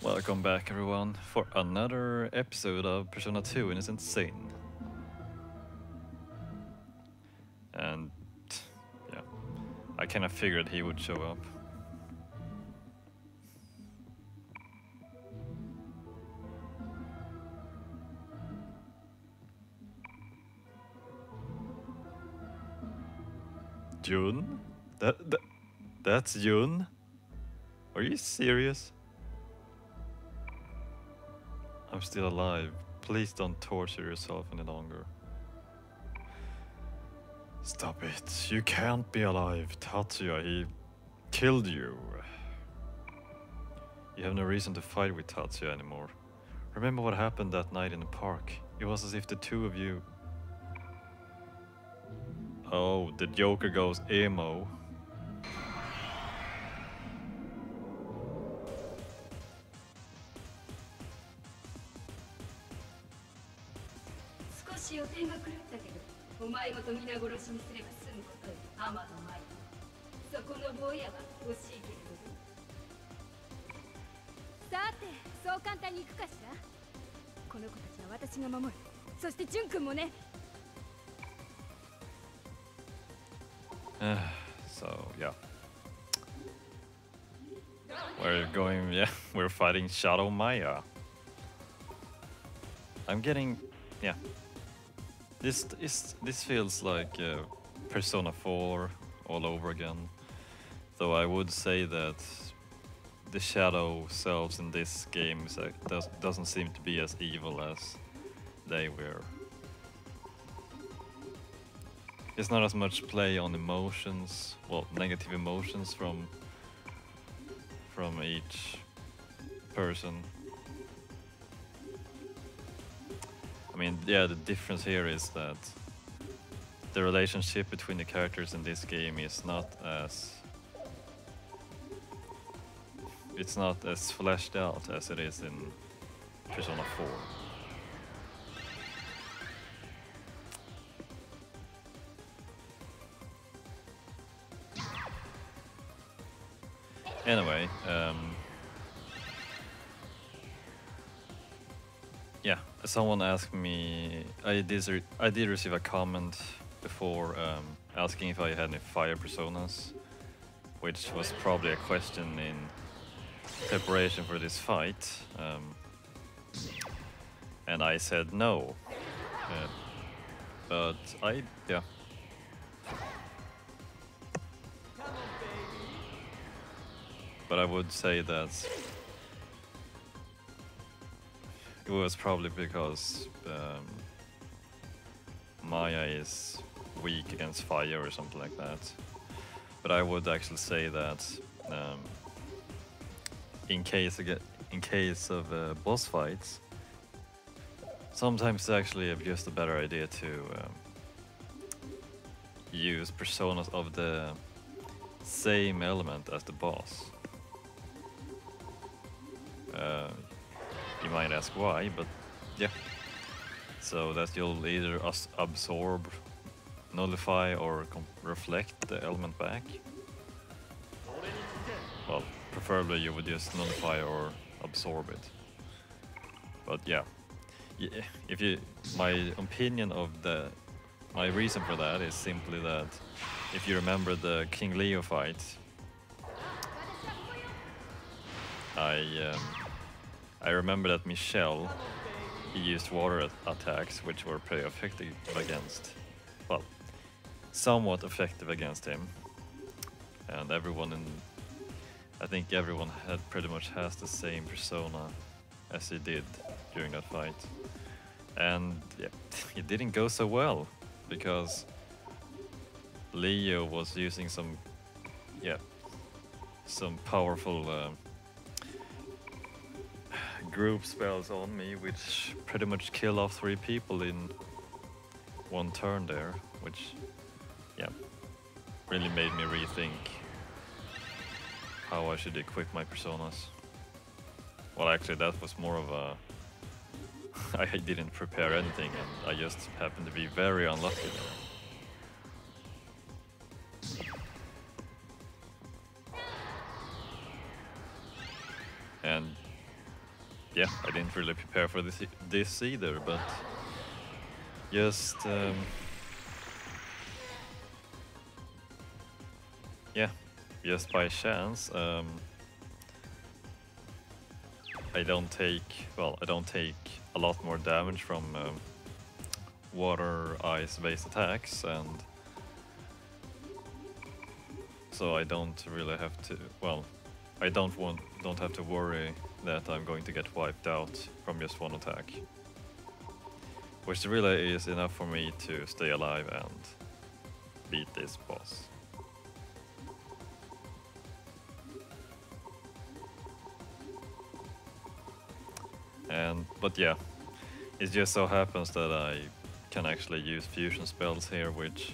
Welcome back, everyone, for another episode of Persona 2 Innocent Sin. And yeah, I kind of figured he would show up. Jun? That's Jun? Are you serious? I'm still alive. Please don't torture yourself any longer. Stop it. You can't be alive. Tatsuya, he killed you. You have no reason to fight with Tatsuya anymore. Remember what happened that night in the park? It was as if the two of you... Oh, the Joker goes emo. So, yeah. We're going, yeah, we're fighting Shadow Maya. I'm getting, yeah. This feels like Persona 4 all over again. Though I would say that the shadow selves in this game doesn't seem to be as evil as they were. It's not as much play on emotions, well, negative emotions from each person. I mean, yeah, the difference here is that the relationship between the characters in this game is not as... It's not as fleshed out as it is in Persona 4. Anyway, yeah, someone asked me. I did receive a comment before asking if I had any fire personas, which was probably a question in preparation for this fight, and I said no. But yeah. But I would say that it was probably because Maya is weak against fire or something like that. But I would actually say that in case of boss fights, sometimes it's actually just a better idea to use personas of the same element as the boss. You might ask why, but yeah. So that you'll either absorb, nullify, or reflect the element back. Well, preferably you would just nullify or absorb it. But yeah, if you, my opinion of my reason for that is simply that if you remember the King Leo fight, I remember that Michelle, he used water attacks, which were pretty effective against, well, somewhat effective against him. And I think everyone pretty much has the same persona as he did during that fight. And yeah, it didn't go so well, because Leo was using some powerful group spells on me, which pretty much kill off 3 people in one turn there, which, yeah, really made me rethink how I should equip my personas. Well, actually, that was more of a... I didn't prepare anything, and I just happened to be very unlucky there. And yeah, I didn't really prepare for this either, but just yeah, just by chance, I don't take a lot more damage from water ice based attacks, and so I don't really have to, I don't have to worry that I'm going to get wiped out from just one attack, which really is enough for me to stay alive and beat this boss. But yeah, it just so happens that I can actually use fusion spells here, which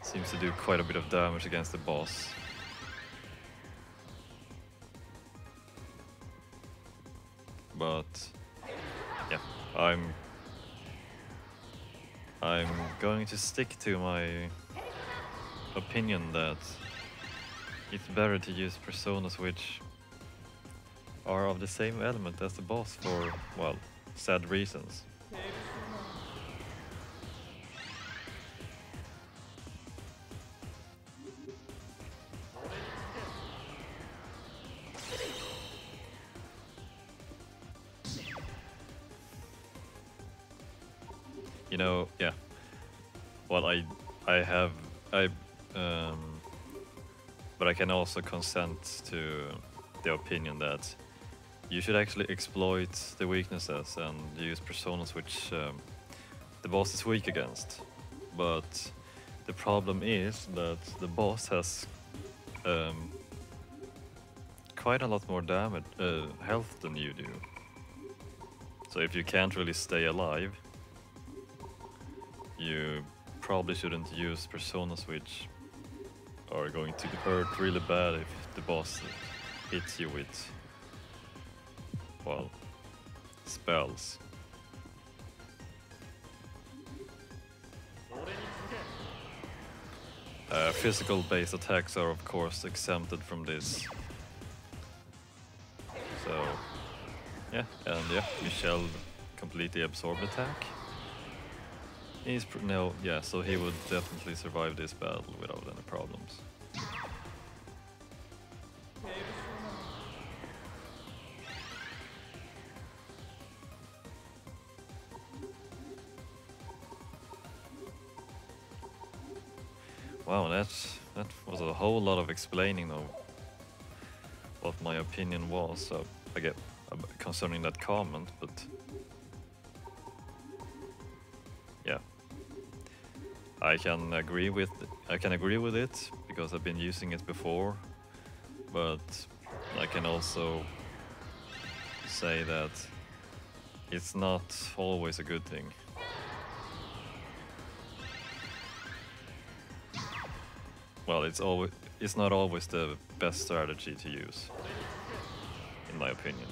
seems to do quite a bit of damage against the boss. But yeah, I'm going to stick to my opinion that it's better to use personas which are of the same element as the boss for, well, sad reasons. You know, yeah. Well, but I can also consent to the opinion that you should actually exploit the weaknesses and use personas which the boss is weak against. But the problem is that the boss has quite a lot more damage, health than you do. So if you can't really stay alive, you probably shouldn't use personas which are going to hurt really bad if the boss hits you with, well, spells. Physical based attacks are of course exempted from this. So yeah, and yeah, Michel completely absorbed attack. So he would definitely survive this battle without any problems. Wow, that was a whole lot of explaining of what my opinion was. So I get concerning that comment, but yeah, I can agree with it because I've been using it before, but I can also say that it's not always a good thing. Well, it's not always the best strategy to use, in my opinion.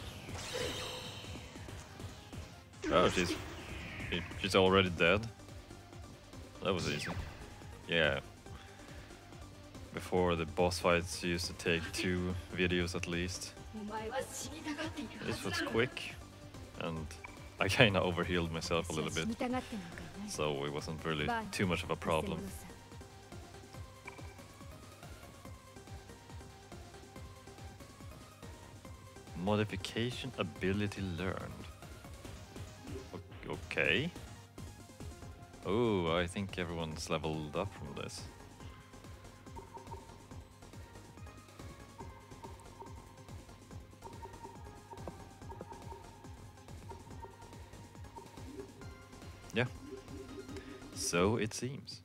Oh, she's already dead. That was easy. Yeah. Before the boss fights used to take 2 videos at least. This was quick, and I kinda overhealed myself a little bit, so it wasn't really too much of a problem. Modification ability learned. Okay. Oh, I think everyone's leveled up from this. Yeah. So it seems.